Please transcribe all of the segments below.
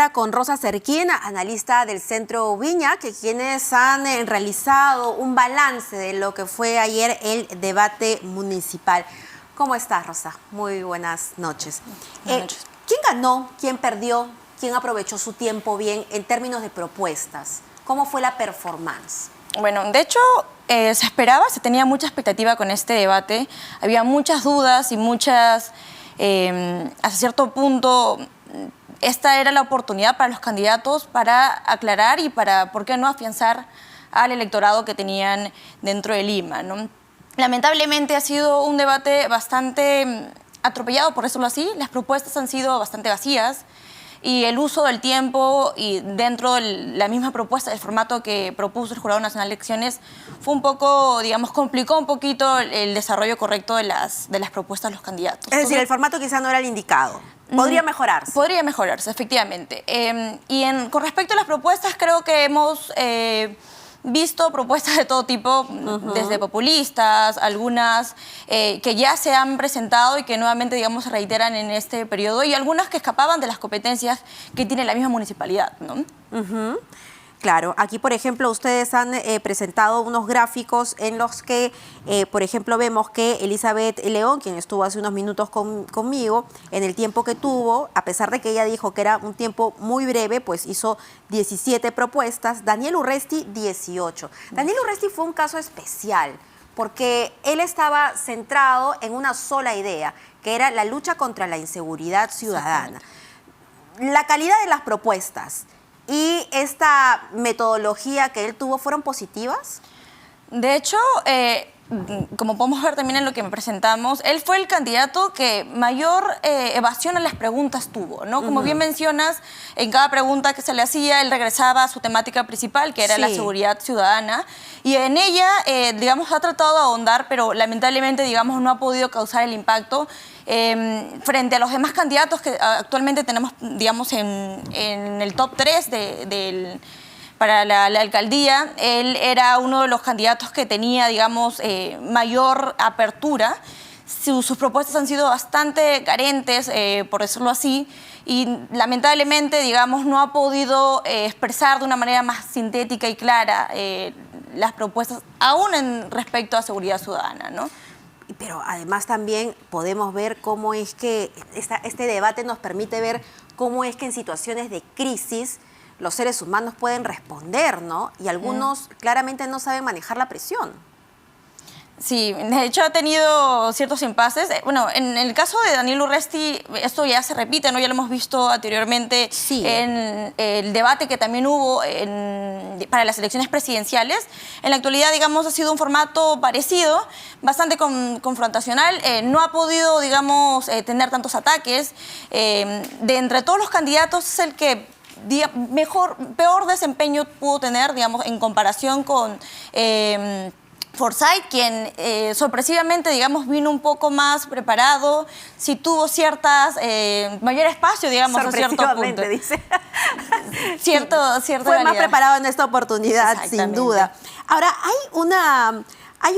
ahora con Rosa Cerquín, analista del Centro Viña, quienes han realizado un balance de lo que fue ayer el debate municipal. ¿Cómo estás, Rosa? Muy buenas noches. Buenas noches. ¿Quién ganó? ¿Quién perdió? ¿Quién aprovechó su tiempo bien en términos de propuestas? ¿Cómo fue la performance? Bueno, de hecho, se esperaba, se tenía mucha expectativa con este debate. Había muchas dudas y muchas, hasta cierto punto, esta era la oportunidad para los candidatos para aclarar y para, ¿por qué no?, afianzar al electorado que tenían dentro de Lima, ¿no? Lamentablemente ha sido un debate bastante atropellado, por decirlo así. Las propuestas han sido bastante vacías y el uso del tiempo y dentro de la misma propuesta, el formato que propuso el Jurado Nacional de Elecciones, fue un poco, digamos, complicó un poquito el desarrollo correcto de las propuestas de los candidatos. Es decir, el formato quizá no era el indicado. ¿Podría mejorarse? Podría mejorarse, efectivamente. Con respecto a las propuestas, creo que hemos visto propuestas de todo tipo, desde populistas, algunas que ya se han presentado y que nuevamente, digamos, se reiteran en este periodo, y algunas que escapaban de las competencias que tiene la misma municipalidad, ¿no? Claro, aquí por ejemplo ustedes han presentado unos gráficos en los que, por ejemplo, vemos que Elizabeth León, quien estuvo hace unos minutos conmigo, en el tiempo que tuvo, a pesar de que ella dijo que era un tiempo muy breve, pues hizo 17 propuestas, Daniel Urresti 18. Daniel Urresti fue un caso especial porque él estaba centrado en una sola idea, que era la lucha contra la inseguridad ciudadana. La calidad de las propuestas y esta metodología que él tuvo, ¿fueron positivas? De hecho, como podemos ver también en lo que presentamos, él fue el candidato que mayor evasión a las preguntas tuvo, ¿no? Como bien mencionas, en cada pregunta que se le hacía, él regresaba a su temática principal, que era la seguridad ciudadana, y en ella, digamos, ha tratado de ahondar, pero lamentablemente, digamos, no ha podido causar el impacto frente a los demás candidatos que actualmente tenemos, digamos, en el top 3 para la alcaldía. Él era uno de los candidatos que tenía, digamos, mayor apertura. Sus propuestas han sido bastante carentes, por decirlo así, y lamentablemente, digamos, no ha podido expresar de una manera más sintética y clara las propuestas, aún en respecto a seguridad ciudadana, ¿no? Pero además también podemos ver cómo es que este debate nos permite ver cómo es que en situaciones de crisis los seres humanos pueden responder, ¿no? Y algunos claramente no saben manejar la presión. Sí, de hecho ha tenido ciertos impases. Bueno, en el caso de Daniel Urresti, esto ya se repite, ¿no? Ya lo hemos visto anteriormente en el debate que también hubo para las elecciones presidenciales. En la actualidad, digamos, ha sido un formato parecido, bastante confrontacional. No ha podido, digamos, tener tantos ataques. De entre todos los candidatos es el que peor desempeño pudo tener, digamos, en comparación con Forsyth, quien sorpresivamente, digamos, vino un poco más preparado, sí tuvo mayor espacio, digamos, a cierto punto. Dice. Cierto Fue realidad. más preparado en esta oportunidad, sin duda. Ahora, hay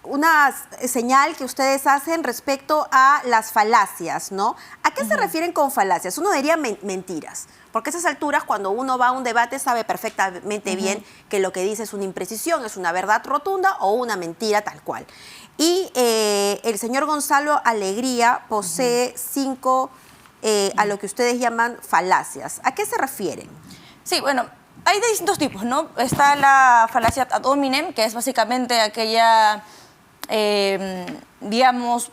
una señal que ustedes hacen respecto a las falacias, ¿no? ¿A qué se refieren con falacias? Uno diría mentiras, porque a esas alturas, cuando uno va a un debate, sabe perfectamente bien que lo que dice es una imprecisión, es una verdad rotunda o una mentira tal cual. Y el señor Gonzalo Alegría posee 5, a lo que ustedes llaman falacias. ¿A qué se refieren? Sí, bueno, hay de distintos tipos, ¿no? Está la falacia ad hominem, que es básicamente aquella, digamos,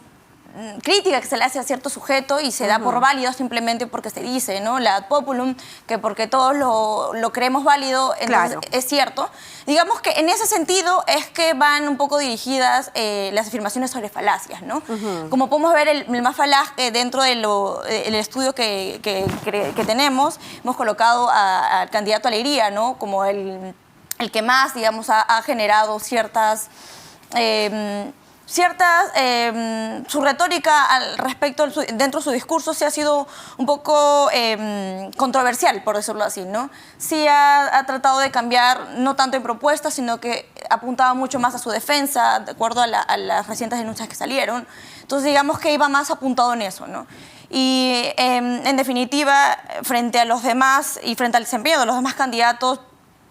crítica que se le hace a cierto sujeto y se da por válido simplemente porque se dice, ¿no? La ad populum, que porque todos lo creemos válido, entonces es cierto. Digamos que en ese sentido es que van un poco dirigidas las afirmaciones sobre falacias, ¿no? Como podemos ver, el más falaz dentro del estudio que tenemos, hemos colocado al candidato Alegría, ¿no? Como el que más, digamos, ha generado su retórica al respecto dentro de su discurso sí ha sido un poco controversial, por decirlo así, ¿no? Sí ha tratado de cambiar, no tanto en propuestas, sino que apuntaba mucho más a su defensa, de acuerdo a las recientes denuncias que salieron. Entonces, digamos que iba más apuntado en eso, ¿no? Y en definitiva, frente a los demás y frente al desempeño de los demás candidatos,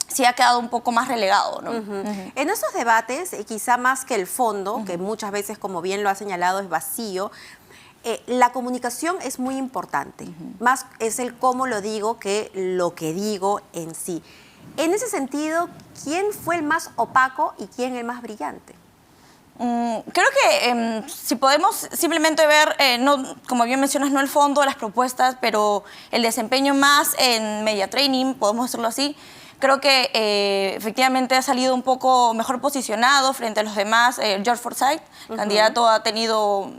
sí ha quedado un poco más relegado, ¿no? En esos debates, quizá más que el fondo, que muchas veces, como bien lo ha señalado, es vacío, la comunicación es muy importante. Más es el cómo lo digo que lo que digo en sí. En ese sentido, ¿quién fue el más opaco y quién el más brillante? Creo que si podemos simplemente ver, no, como bien mencionas, no el fondo, las propuestas, pero el desempeño más en media training, podemos decirlo así, creo que efectivamente ha salido un poco mejor posicionado frente a los demás. George Forsyth, candidato, ha tenido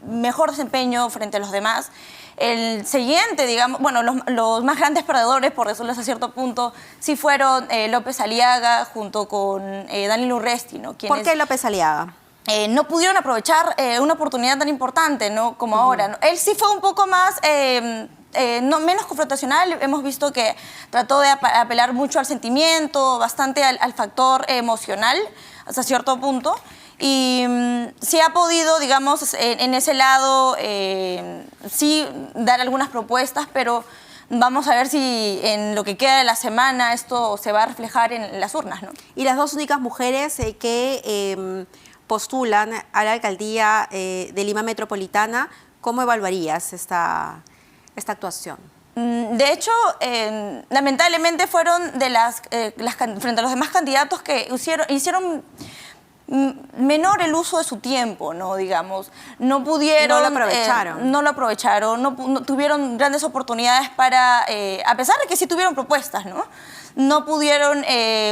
mejor desempeño frente a los demás. El siguiente, digamos, bueno, los más grandes perdedores, por decirlo hasta cierto punto, sí fueron López Aliaga junto con Daniel Urresti, ¿no? ¿Por qué López Aliaga? No pudieron aprovechar una oportunidad tan importante, ¿no? Como ahora, ¿no? Él sí fue un poco más, no, menos confrontacional. Hemos visto que trató de apelar mucho al sentimiento, bastante al factor emocional, hasta cierto punto. Y sí ha podido, digamos, en ese lado, sí dar algunas propuestas, pero vamos a ver si en lo que queda de la semana esto se va a reflejar en las urnas, ¿no? Y las dos únicas mujeres que postulan a la alcaldía de Lima Metropolitana, ¿cómo evaluarías esta actuación? De hecho, lamentablemente fueron de frente a los demás candidatos que hicieron menor el uso de su tiempo, ¿no? Digamos, no pudieron... No lo aprovecharon. No lo aprovecharon, no tuvieron grandes oportunidades para, a pesar de que sí tuvieron propuestas, ¿no? No pudieron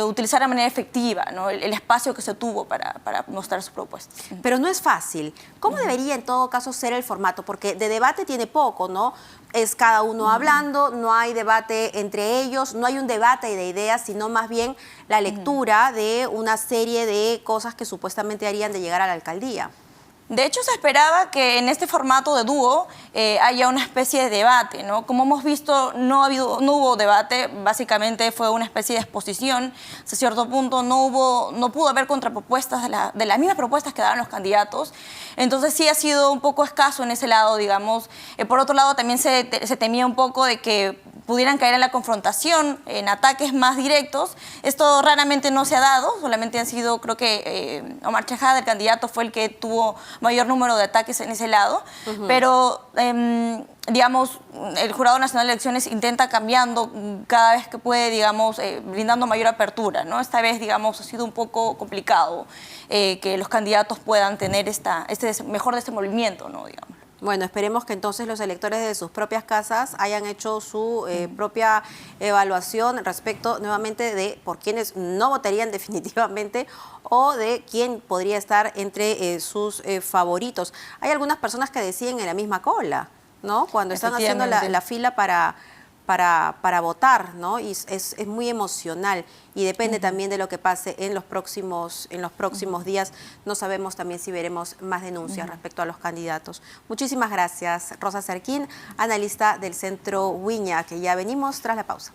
utilizar de manera efectiva, ¿no? el espacio que se tuvo para mostrar sus propuestas. Pero no es fácil. ¿Cómo debería en todo caso ser el formato? Porque de debate tiene poco, ¿no? Es cada uno hablando, no hay debate entre ellos, no hay un debate de ideas, sino más bien la lectura de una serie de cosas que supuestamente harían de llegar a la alcaldía. De hecho, se esperaba que en este formato de dúo haya una especie de debate, ¿no? Como hemos visto, no hubo debate, básicamente fue una especie de exposición. Hasta cierto punto no pudo haber contrapropuestas de las mismas propuestas que daban los candidatos. Entonces sí ha sido un poco escaso en ese lado, digamos. Por otro lado, también se temía un poco de que pudieran caer en la confrontación, en ataques más directos. Esto raramente no se ha dado, solamente han sido, creo que Omar Chejade, el candidato, fue el que tuvo mayor número de ataques en ese lado, pero digamos, el Jurado Nacional de Elecciones intenta cambiando cada vez que puede, digamos, brindando mayor apertura, ¿no? Esta vez, digamos, ha sido un poco complicado que los candidatos puedan tener este mejor desenvolvimiento, ¿no? Digamos. Bueno, esperemos que entonces los electores de sus propias casas hayan hecho su propia evaluación respecto nuevamente de por quienes no votarían definitivamente o de quién podría estar entre sus favoritos. Hay algunas personas que deciden en la misma cola, ¿no? Cuando están haciendo la fila para votar, ¿no? Y es muy emocional y depende también de lo que pase en los próximos días. No sabemos también si veremos más denuncias respecto a los candidatos. Muchísimas gracias, Rosa Serquín, analista del Centro Wiña, que ya venimos tras la pausa.